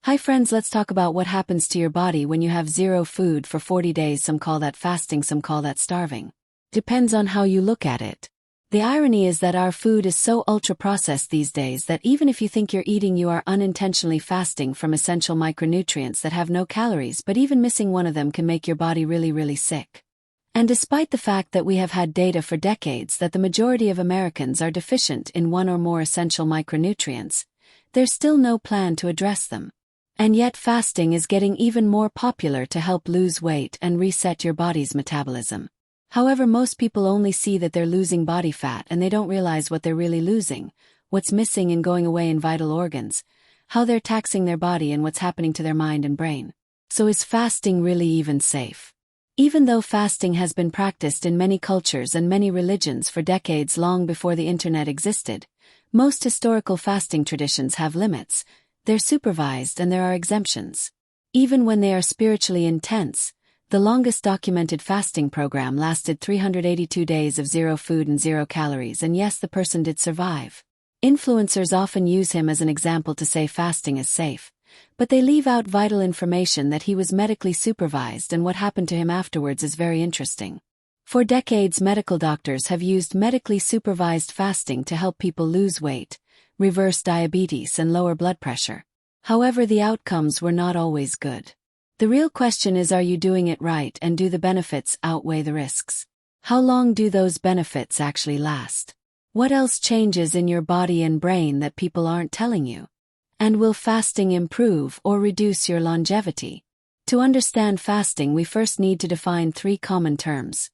Hi friends, let's talk about what happens to your body when you have zero food for 40 days. Some call that fasting, some call that starving. Depends on how you look at it. The irony is that our food is so ultra-processed these days that even if you think you're eating, you are unintentionally fasting from essential micronutrients that have no calories, but even missing one of them can make your body really sick. And despite the fact that we have had data for decades that the majority of Americans are deficient in one or more essential micronutrients, there's still no plan to address them. And yet fasting is getting even more popular to help lose weight and reset your body's metabolism. However, most people only see that they're losing body fat and they don't realize what they're really losing, what's missing and going away in vital organs, how they're taxing their body and what's happening to their mind and brain. So is fasting really even safe? Even though fasting has been practiced in many cultures and many religions for decades, long before the internet existed, most historical fasting traditions have limits. They're supervised and there are exemptions. Even when they are spiritually intense, the longest documented fasting program lasted 382 days of zero food and 0 calories, and yes, the person did survive. Influencers often use him as an example to say fasting is safe, but they leave out vital information that he was medically supervised, and what happened to him afterwards is very interesting. For decades, medical doctors have used medically supervised fasting to help people lose weight, reverse diabetes and lower blood pressure. However, the outcomes were not always good. The real question is, are you doing it right, and do the benefits outweigh the risks? How long do those benefits actually last? What else changes in your body and brain that people aren't telling you? And will fasting improve or reduce your longevity? To understand fasting, we first need to define 3 common terms: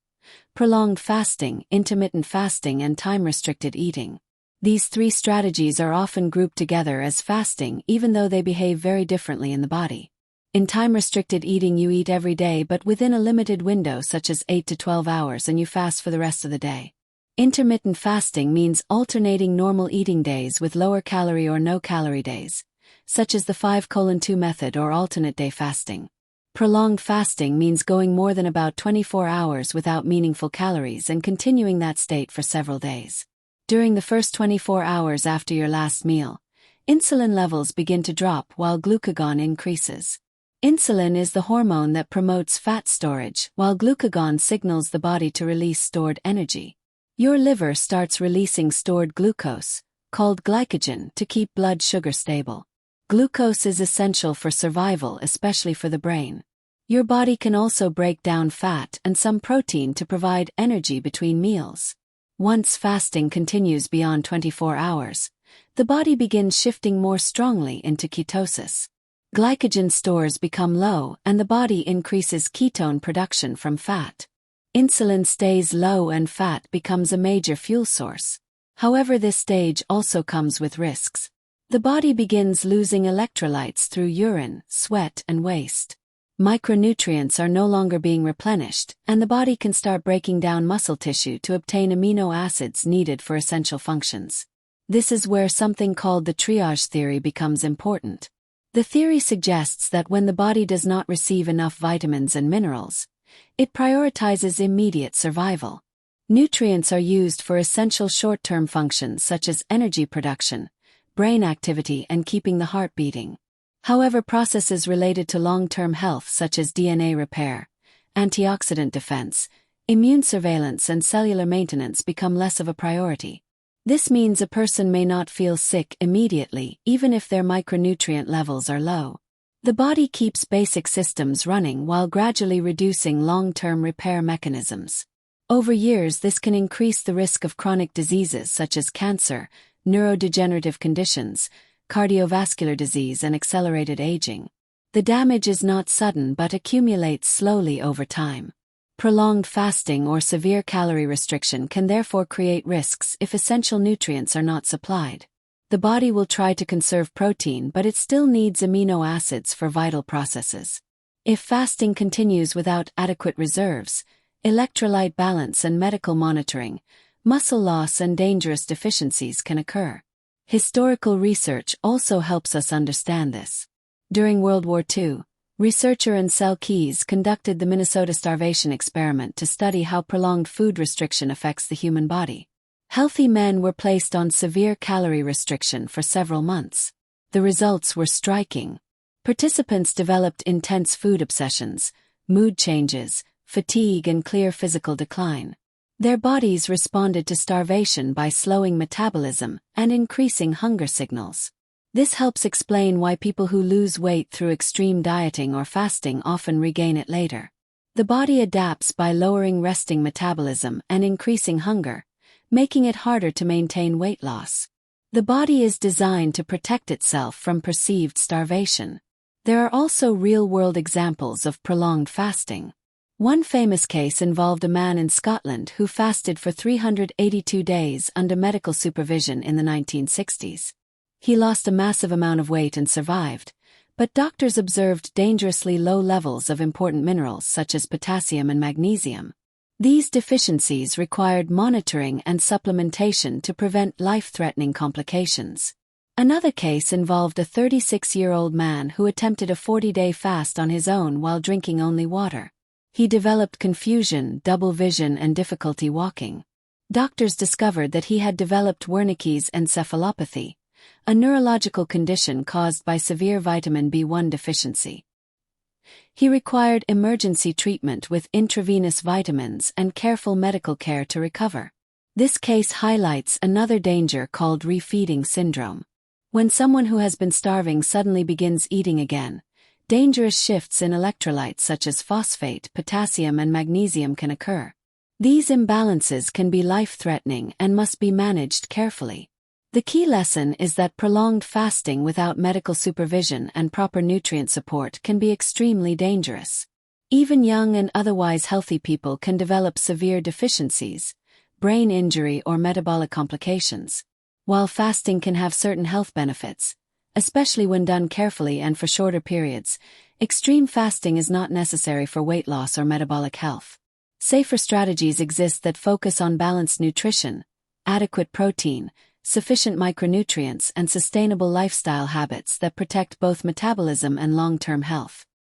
prolonged fasting, intermittent fasting, and time-restricted eating. These 3 strategies are often grouped together as fasting, even though they behave very differently in the body. In time-restricted eating, you eat every day but within a limited window, such as 8 to 12 hours, and you fast for the rest of the day. Intermittent fasting means alternating normal eating days with lower calorie or no calorie days, such as the 5:2 method or alternate day fasting. Prolonged fasting means going more than about 24 hours without meaningful calories and continuing that state for several days. During the first 24 hours after your last meal, insulin levels begin to drop while glucagon increases. Insulin is the hormone that promotes fat storage, while glucagon signals the body to release stored energy. Your liver starts releasing stored glucose, called glycogen, to keep blood sugar stable. Glucose is essential for survival, especially for the brain. Your body can also break down fat and some protein to provide energy between meals. Once fasting continues beyond 24 hours, the body begins shifting more strongly into ketosis. Glycogen stores become low and the body increases ketone production from fat. Insulin stays low and fat becomes a major fuel source. However, this stage also comes with risks. The body begins losing electrolytes through urine, sweat, and waste. Micronutrients are no longer being replenished, and the body can start breaking down muscle tissue to obtain amino acids needed for essential functions. This is where something called the triage theory becomes important. The theory suggests that when the body does not receive enough vitamins and minerals, it prioritizes immediate survival. Nutrients are used for essential short-term functions such as energy production, brain activity, and keeping the heart beating. However, processes related to long-term health such as DNA repair, antioxidant defense, immune surveillance, and cellular maintenance become less of a priority. This means a person may not feel sick immediately, even if their micronutrient levels are low. The body keeps basic systems running while gradually reducing long-term repair mechanisms. Over years, this can increase the risk of chronic diseases such as cancer, neurodegenerative conditions, cardiovascular disease, and accelerated aging. The damage is not sudden but accumulates slowly over time. Prolonged fasting or severe calorie restriction can therefore create risks if essential nutrients are not supplied. The body will try to conserve protein, but it still needs amino acids for vital processes. If fasting continues without adequate reserves, electrolyte balance, and medical monitoring, muscle loss and dangerous deficiencies can occur. Historical research also helps us understand this. During World War II, researcher Ansel Keys conducted the Minnesota starvation experiment to study how prolonged food restriction affects the human body. Healthy men were placed on severe calorie restriction for several months. The results were striking. Participants developed intense food obsessions, mood changes, fatigue, and clear physical decline. Their bodies responded to starvation by slowing metabolism and increasing hunger signals. This helps explain why people who lose weight through extreme dieting or fasting often regain it later. The body adapts by lowering resting metabolism and increasing hunger, making it harder to maintain weight loss. The body is designed to protect itself from perceived starvation. There are also real-world examples of prolonged fasting. One famous case involved a man in Scotland who fasted for 382 days under medical supervision in the 1960s. He lost a massive amount of weight and survived, but doctors observed dangerously low levels of important minerals such as potassium and magnesium. These deficiencies required monitoring and supplementation to prevent life-threatening complications. Another case involved a 36-year-old man who attempted a 40-day fast on his own while drinking only water. He developed confusion, double vision, and difficulty walking. Doctors discovered that he had developed Wernicke's encephalopathy, a neurological condition caused by severe vitamin B1 deficiency. He required emergency treatment with intravenous vitamins and careful medical care to recover. This case highlights another danger called refeeding syndrome. When someone who has been starving suddenly begins eating again, dangerous shifts in electrolytes such as phosphate, potassium, and magnesium can occur. These imbalances can be life-threatening and must be managed carefully. The key lesson is that prolonged fasting without medical supervision and proper nutrient support can be extremely dangerous. Even young and otherwise healthy people can develop severe deficiencies, brain injury, or metabolic complications. While fasting can have certain health benefits, especially when done carefully and for shorter periods, extreme fasting is not necessary for weight loss or metabolic health. Safer strategies exist that focus on balanced nutrition, adequate protein, sufficient micronutrients, and sustainable lifestyle habits that protect both metabolism and long-term health.